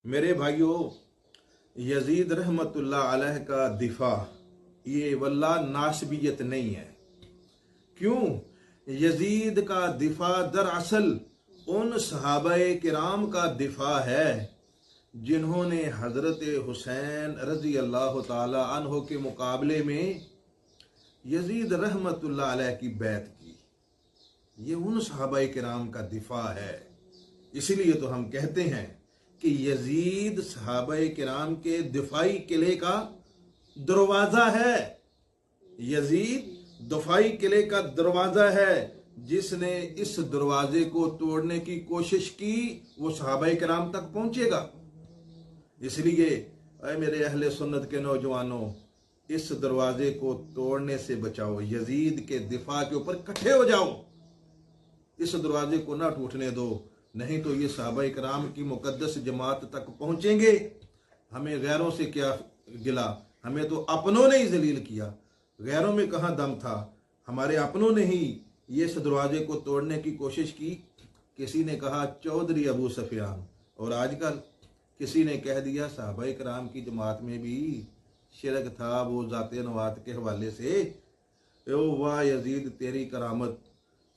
میرے بھائیوں، یزید رحمت اللہ علیہ کا دفاع یہ واللہ ناسبیت نہیں ہے۔ کیوں؟ یزید کا دفاع دراصل ان صحابہ کرام کا دفاع ہے جنہوں نے حضرت حسین رضی اللہ تعالی عنہ کے مقابلے میں یزید رحمت اللہ علیہ کی بیعت کی۔ یہ ان صحابہ کرام کا دفاع ہے۔ اسی لیے تو ہم کہتے ہیں کہ یزید صحابہ کرام کے دفاعی قلعے کا دروازہ ہے۔ یزید دفاعی قلعے کا دروازہ ہے۔ جس نے اس دروازے کو توڑنے کی کوشش کی وہ صحابہ کرام تک پہنچے گا۔ اس لیے اے میرے اہل سنت کے نوجوانوں، اس دروازے کو توڑنے سے بچاؤ، یزید کے دفاع کے اوپر کٹھے ہو جاؤ، اس دروازے کو نہ ٹوٹنے دو، نہیں تو یہ صحابہ کرام کی مقدس جماعت تک پہنچیں گے۔ ہمیں غیروں سے کیا گلا، ہمیں تو اپنوں نے ہی ذلیل کیا، غیروں میں کہاں دم تھا، ہمارے اپنوں نے ہی یہ اس دروازے کو توڑنے کی کوشش کی۔ کسی نے کہا چودھری ابو سفیان، اور آج کل کسی نے کہہ دیا صحابہ کرام کی جماعت میں بھی شرک تھا، وہ ذات نوات کے حوالے سے۔ او واہ یزید تیری کرامت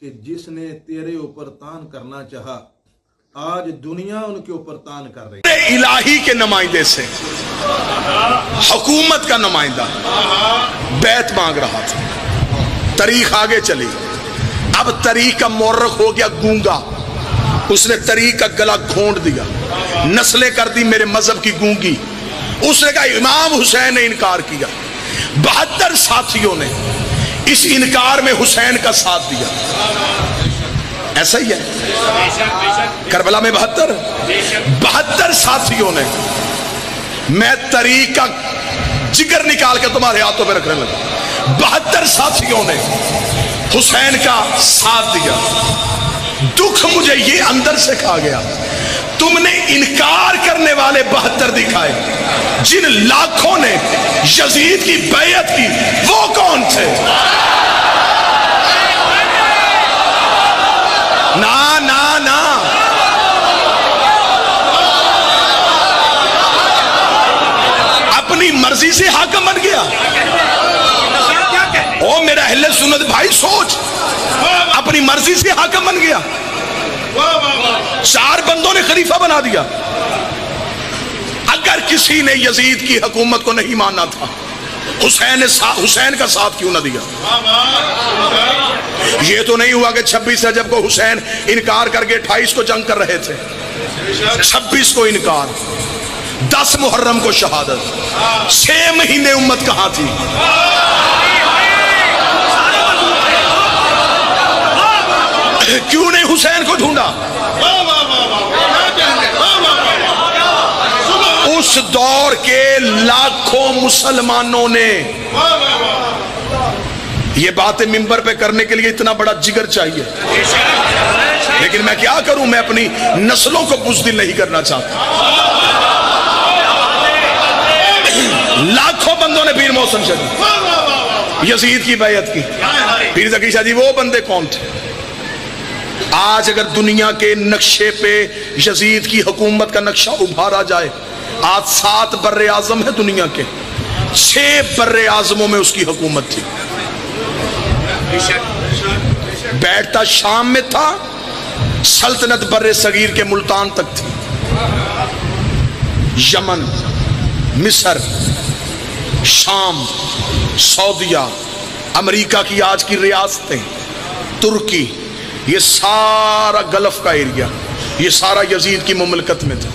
کہ جس نے تیرے اوپر تان کرنا چاہا، آج دنیا ان کے اوپر تان کر رہی ہے۔ الہی کے نمائندے سے حکومت کا نمائندہ بیعت مانگ رہا تھا، تاریخ آگے چلی، اب تاریخ کا مورخ ہو گیا گونگا، اس نے تاریخ کا گلا گھونٹ دیا، نسلیں کر دی میرے مذہب کی گونگی۔ اس نے کہا امام حسین نے انکار کیا، 72 ساتھیوں نے اس انکار میں حسین کا ساتھ دیا۔ ایسا ہی ہے کربلا میں 72 ساتھیوں نے، میں تاریخ کا جگر نکال کے تمہارے ہاتھوں پہ رکھنے لگا، 72 ساتھیوں نے حسین کا ساتھ دیا۔ دکھ مجھے یہ اندر سے کھا گیا، تم نے انکار کرنے والے 72 دکھائے، جن لاکھوں نے یزید کی بیعت کی وہ کون تھے؟ نا نا نا، اپنی مرضی سے حاکم بن گیا۔ او میرا اہل سنت بھائی سوچ، اپنی مرضی سے حاکم بن گیا، 4 بندوں نے خلیفہ بنا دیا۔ اگر کسی نے یزید کی حکومت کو نہیں ماننا تھا، حسین کا ساتھ کیوں نہ دیا؟ یہ تو نہیں ہوا کہ 26 رجب کو حسین انکار کر کے 28 کو جنگ کر رہے تھے، 26 کو انکار، 10 محرم کو شہادت، 6 مہینے امت کہاں تھی؟ کیوں نہیں حسین کو ڈھونڈا؟ اس دور کے لاکھوں مسلمانوں نے، یہ باتیں منبر پہ کرنے کے لیے اتنا بڑا جگر چاہیے، لیکن میں کیا کروں، میں اپنی نسلوں کو بزدل نہیں کرنا چاہتا۔ لاکھوں بندوں نے پیر محسن شاہ یزید کی بیعت کی۔ پیر ذکی شاہ جی وہ بندے کون تھے؟ آج اگر دنیا کے نقشے پہ یزید کی حکومت کا نقشہ ابھارا جائے، آج 7 بر اعظم ہے دنیا کے، 6 بر اعظموں میں اس کی حکومت تھی۔ بیٹھتا شام میں تھا، سلطنت بر صغیر کے ملتان تک تھی، یمن، مصر، شام، سعودیہ، امریکہ کی آج کی ریاستیں، ترکی، یہ سارا گلف کا ایریا، یہ سارا یزید کی مملکت میں تھا۔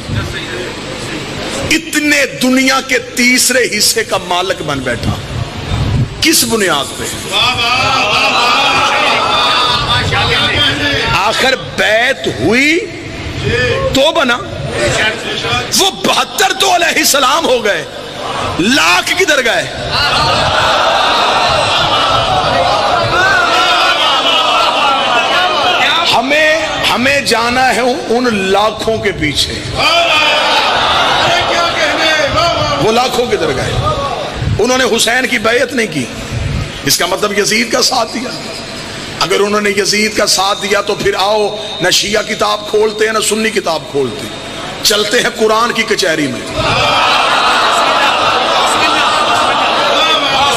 اتنے دنیا کے تیسرے حصے کا مالک بن بیٹھا، کس بنیاد پہ؟ آخر بیعت ہوئی تو بنا، وہ 72 تو علیہ السلام ہو گئے، لاکھ کدھر گئے؟ ہمیں جانا ہے ان لاکھوں کے پیچھے، وہ لاکھوں کدھر گئے؟ انہوں نے حسین کی بیعت نہیں کی، اس کا مطلب یزید کا ساتھ دیا۔ اگر انہوں نے یزید کا ساتھ دیا تو پھر آؤ نہ شیعہ کتاب کھولتے ہیں نہ سنی کتاب کھولتے، چلتے ہیں قرآن کی کچہری میں،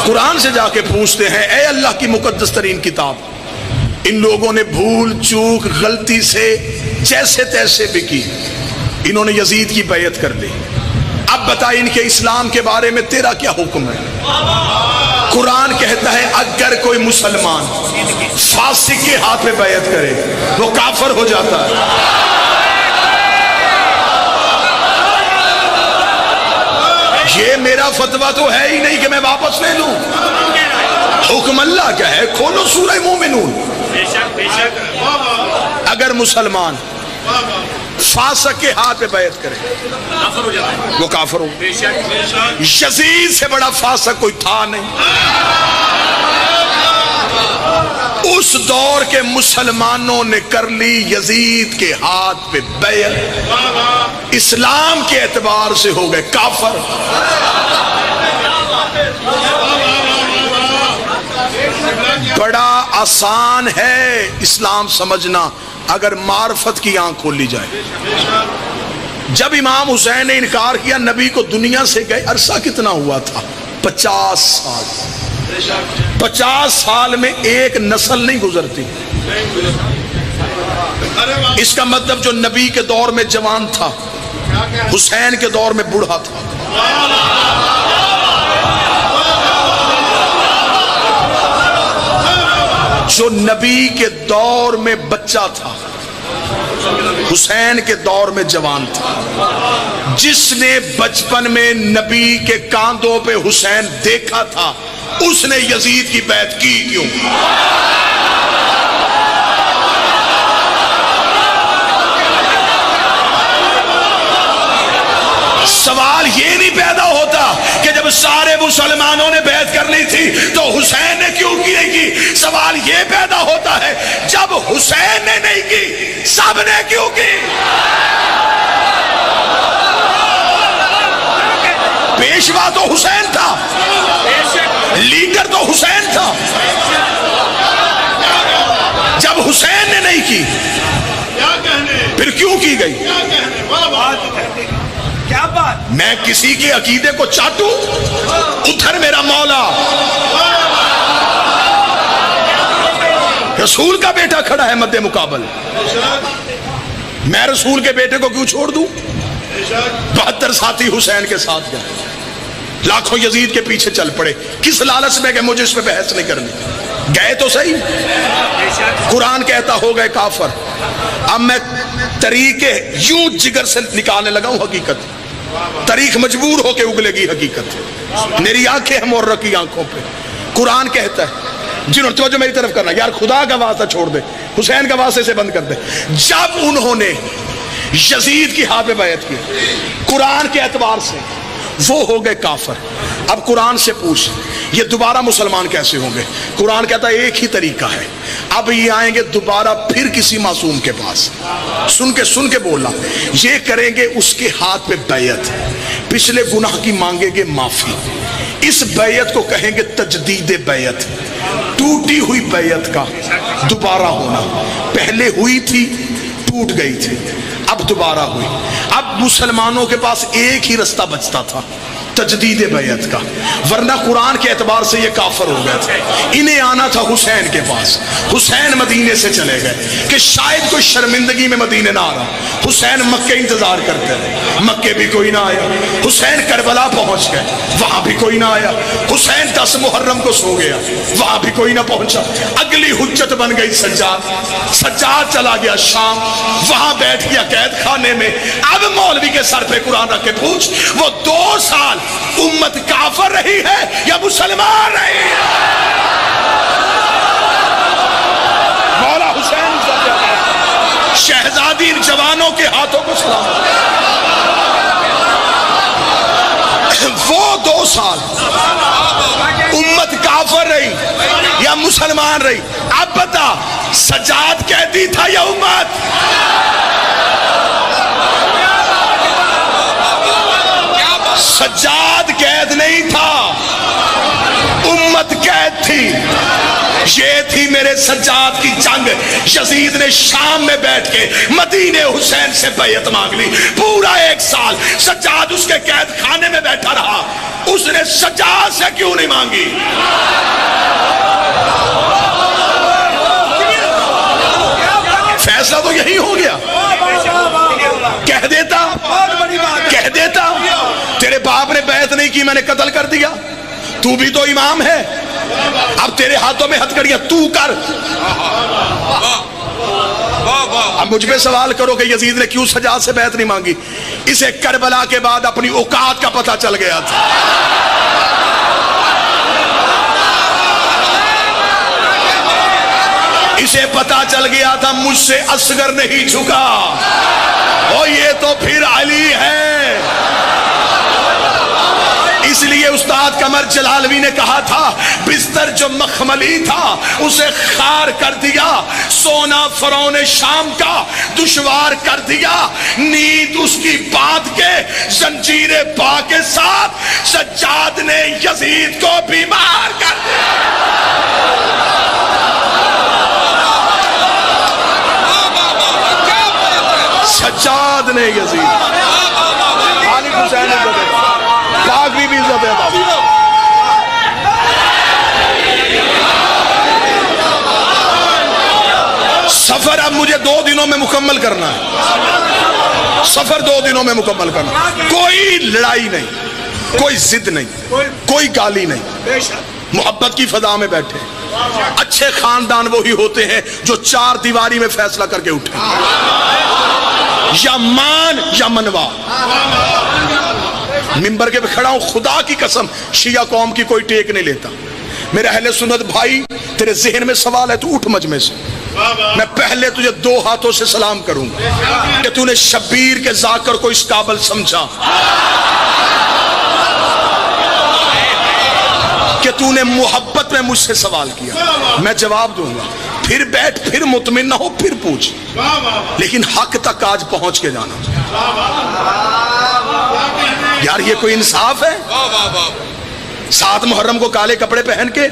قرآن سے جا کے پوچھتے ہیں اے اللہ کی مقدس ترین کتاب، ان لوگوں نے بھول چوک غلطی سے جیسے تیسے بھی کی، انہوں نے یزید کی بیعت کر لی، اب بتا ان کے اسلام کے بارے میں تیرا کیا حکم ہے؟ قرآن کہتا ہے اگر کوئی مسلمان فاسق کے ہاتھ میں بیعت کرے وہ کافر ہو جاتا ہے۔ یہ میرا فتویٰ تو ہے ہی نہیں کہ میں واپس لے لوں، حکم اللہ کیا ہے؟ کھولو سورہ مومنون۔ اگر مسلمان فاسق کے ہاتھ پہ بیعت کرے وہ کافر ہو۔ یزید سے بڑا فاسق کوئی تھا نہیں۔ اس دور کے مسلمانوں نے کر لی یزید کے ہاتھ پہ بیعت، اسلام کے اعتبار سے ہو گئے کافر۔ بڑا آسان ہے اسلام سمجھنا اگر معرفت کی آنکھ کھولی جائے۔ جب امام حسین نے انکار کیا نبی کو دنیا سے گئے عرصہ کتنا ہوا تھا؟ 50 سال۔ 50 سال میں ایک نسل نہیں گزرتی۔ اس کا مطلب جو نبی کے دور میں جوان تھا حسین کے دور میں بوڑھا تھا۔ جو نبی کے دور میں بچہ تھا حسین کے دور میں جوان تھا۔ جس نے بچپن میں نبی کے کاندھوں پہ حسین دیکھا تھا اس نے یزید کی بیعت کی کیوں؟ سوال یہ نہیں پیدا ہوتا کہ جب سارے مسلمانوں نے بیعت کر لی تھی تو حسین نے کیوں کی نہیں کی، سوال یہ پیدا ہوتا ہے جب حسین نے نہیں کی سب نے کیوں کی؟ پیشوا تو حسین تھا، لیڈر تو حسین تھا، جب حسین نے نہیں کی پھر کیوں کی گئی؟ کیا بات؟ میں کسی کے عقیدے کو چاٹوں؟ ادھر میرا مولا رسول کا بیٹا کھڑا ہے مد مقابل، میں رسول کے بیٹے کو کیوں چھوڑ دوں؟ 72 ساتھی حسین کے ساتھ گئے، لاکھوں یزید کے پیچھے چل پڑے، کس لالچ میں کہ مجھے اس پہ بحث نہیں کرنی؟ گئے تو صحیح، قرآن کہتا ہو گئے کافر۔ اب میں طریقے یوں جگر سے نکالنے لگا ہوں حقیقت، طریق مجبور ہو کے اگلے گی حقیقت، میری آنکھیں ہیں مورخ کی آنکھوں پہ۔ قرآن کہتا ہے، جنہوں نے توجہ میری طرف کرنا، یار خدا کا واسطہ چھوڑ دے، حسین کا واسطے سے بند کر دے، جب انہوں نے یزید کی ہاتھ پہ بیعت کی قرآن کے اعتبار سے وہ ہو گئے کافر۔ اب قرآن سے پوچھ یہ دوبارہ مسلمان کیسے ہوں گے؟ قرآن کہتا ہے ایک ہی طریقہ ہے، اب یہ آئیں گے دوبارہ پھر کسی معصوم کے پاس، سن کے بولنا، یہ کریں گے اس کے ہاتھ پہ بیعت، پچھلے گناہ کی مانگیں گے معافی، اس بیعت کو کہیں گے تجدید بیعت، ٹوٹی ہوئی بیعت کا دوبارہ ہونا، پہلے ہوئی تھی ٹوٹ گئی تھی اب دوبارہ ہوئی۔ اب مسلمانوں کے پاس ایک ہی رستہ بچتا تھا تجدید بیعت کا، ورنہ قرآن کے اعتبار سے یہ کافر ہو گئے تھے۔ انہیں آنا تھا حسین کے پاس، حسین مدینے سے چلے گئے کہ شاید کوئی شرمندگی میں مدینے نہ آ رہا، حسین مکے انتظار کرتے رہے، مکے بھی کوئی نہ آیا، حسین کربلا پہنچ گئے، وہاں بھی کوئی نہ آیا، حسین 10 محرم کو سو گیا، وہاں بھی کوئی نہ پہنچا، اگلی حجت بن گئی سجاد چلا گیا شام، وہاں بیٹھ گیا قید خانے میں۔ اب مولوی کے سر پہ قرآن رکھ کے پوچھ وہ 2 سال امت کافر رہی ہے یا مسلمان رہی ہے؟ مولا حسین شہزادی ان جوانوں کے ہاتھوں کو سلام، وہ 2 سال امت کافر رہی یا مسلمان رہی؟ اب بتا سجاد قیدی تھا یا امت؟ سجاد قید نہیں تھا، امت قید تھی، یہ تھی پہلی میرے سجاد کی جنگ یزید نے شام میں بیٹھ کے مدینے حسین سے بیعت مانگ لی. پورا 1 سال سجاد اس کے قید خانے میں بیٹھا رہا. اس نے سجاد سے کیوں نہیں مانگی؟ فیصلہ تو یہی ہو گیا. کہہ دیتا تیرے باپ نے بیعت نہیں کی، میں نے قتل کر دیا. تو بھی تو امام ہے، اب تیرے ہاتھوں میں ہتھکڑیاں، تو کر. اب مجھ پہ سوال کرو کہ یزید نے کیوں سجاد سے بیعت نہیں مانگی؟ اسے کربلا کے بعد اپنی اوقات کا پتہ چل گیا تھا. اسے پتا چل گیا تھا مجھ سے اصغر نہیں جھکا، اور یہ تو پھر علی ہے. اس لیے استاد قمر جلالوی نے کہا تھا بستر جو مخملی تھا اسے خار کر دیا، سونا فرعون شام کا دشوار کر دیا، نیند اس کی باندھ کے زنجیر پا کے ساتھ سجاد نے یزید کو بیمار کر دیا. سجاد نے یزید خالد حسین پاک بھی عزت ہے بابا. سفر اب مجھے 2 دنوں میں مکمل کرنا ہے. سفر 2 دنوں میں مکمل کرنا. کوئی لڑائی نہیں، کوئی ضد نہیں، کوئی گالی نہیں. محبت کی فضا میں بیٹھے. اچھے خاندان وہی ہوتے ہیں جو 4 دیواری میں فیصلہ کر کے اٹھے، یا مان یا منوا. ممبر کے پہ کھڑا ہوں، خدا کی قسم شیعہ قوم کی کوئی ٹیک نہیں لیتا. میرے اہل سنت بھائی، تیرے ذہن میں سوال ہے تو اٹھ مجمع سے. میں پہلے تجھے 2 ہاتھوں سے سلام کروں گا کہ تو نے شبیر کے ذاکر کو اس قابل سمجھا کہ تو نے محبت میں مجھ سے سوال کیا. میں جواب دوں گا، پھر بیٹھ، پھر مطمئن نہ ہو، پھر پوچھ، لیکن حق تک آج پہنچ کے جانا. یار یہ کوئی انصاف ہے؟ 7 محرم کو کالے کپڑے پہن کے،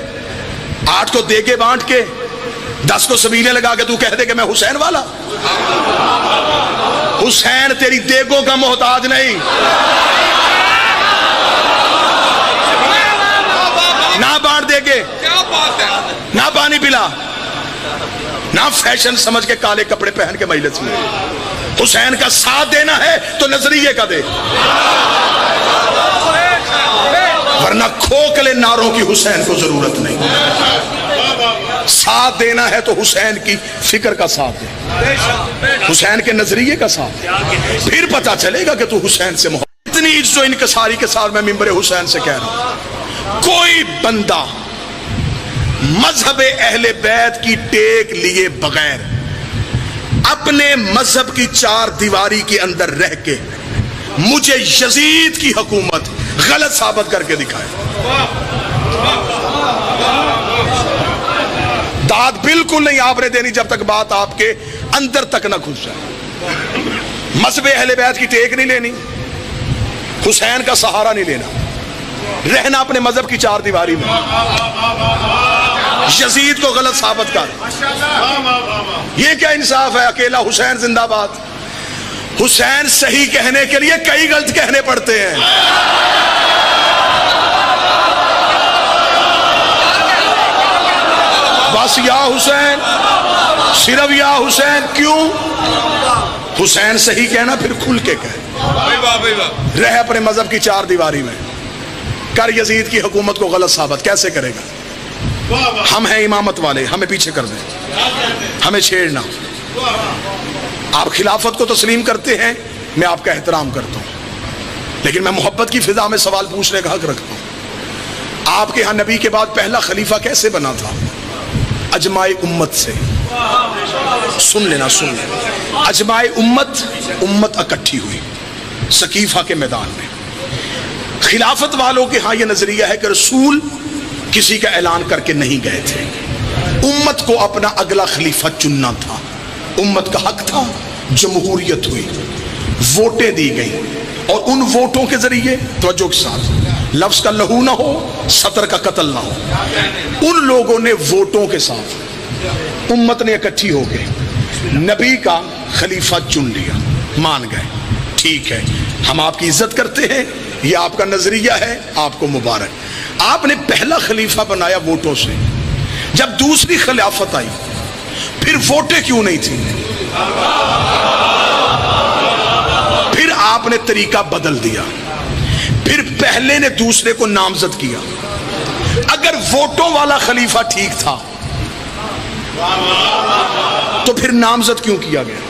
8 کو دیگے بانٹ کے، 10 کو سبیلے لگا کے تو کہہ دے کہ میں حسین والا. حسین تیری دیگوں کا محتاج نہیں، نہ بانٹ دے گے، نہ پانی پلا، نہ فیشن سمجھ کے کالے کپڑے پہن کے مجلس میں. حسین کا ساتھ دینا ہے تو نظریے کا دے، ورنہ کھوکھلے نعروں کی حسین کو ضرورت نہیں. ساتھ دینا ہے تو حسین کی فکر کا ساتھ دے، حسین کے نظریے کا ساتھ دے، پھر پتا چلے گا کہ تو حسین سے محبت. اتنی عزت و انکساری کے ساتھ میں ممبر حسین سے کہہ رہا ہوں، کوئی بندہ مذہب اہل بیت کی ٹیک لیے بغیر اپنے مذہب کی 4 دیواری کے اندر رہ کے مجھے یزید کی حکومت غلط ثابت کر کے دکھائے. داد بالکل نہیں آپ نے دینی جب تک بات آپ کے اندر تک نہ گھس جائے. مذہب اہل بیت کی ٹیک نہیں لینی، حسین کا سہارا نہیں لینا، رہنا اپنے مذہب کی 4 دیواری میں. یزید کو غلط ثابت کر، یہ کیا انصاف ہے؟ اکیلا حسین زندہ باد. حسین صحیح کہنے کے لیے کئی غلط کہنے پڑتے ہیں. بس یا حسین، صرف یا حسین. کیوں؟ حسین صحیح کہنا پھر کھل کے کہے، رہ اپنے مذہب کی 4 دیواری میں. کر یزید کی حکومت کو غلط ثابت، کیسے کرے گا؟ ہم ہیں امامت والے، ہمیں پیچھے کر دیں، ہمیں چھیڑنا. آپ خلافت کو تسلیم کرتے ہیں، میں آپ کا احترام کرتا ہوں، لیکن میں محبت کی فضا میں سوال پوچھنے کا حق رکھتا ہوں. آپ کے ہاں نبی کے بعد پہلا خلیفہ کیسے بنا تھا؟ اجماع امت سے. سن لینا، سن لینا. اجماع امت اکٹھی ہوئی سقیفہ کے میدان میں. خلافت والوں کے ہاں یہ نظریہ ہے کہ رسول کسی کا اعلان کر کے نہیں گئے تھے، امت کو اپنا اگلا خلیفہ چننا تھا. امت کا حق تھا. جمہوریت ہوئی، ووٹیں دی گئی، اور ان ووٹوں کے ذریعے توجہ کے ساتھ لفظ کا لہو نہ ہو، سطر کا قتل نہ ہو. ان لوگوں نے ووٹوں کے ساتھ امت نے اکٹھی ہو گئی، نبی کا خلیفہ چن لیا، مان گئے، ٹھیک ہے ہم آپ کی عزت کرتے ہیں، یہ آپ کا نظریہ ہے، آپ کو مبارک۔ آپ نے پہلا خلیفہ بنایا ووٹوں سے، جب دوسری خلافت آئی پھر ووٹیں کیوں نہیں تھیں؟ پھر آپ نے طریقہ بدل دیا، پھر پہلے نے دوسرے کو نامزد کیا۔ اگر ووٹوں والا خلیفہ ٹھیک تھا تو پھر نامزد کیوں کیا گیا؟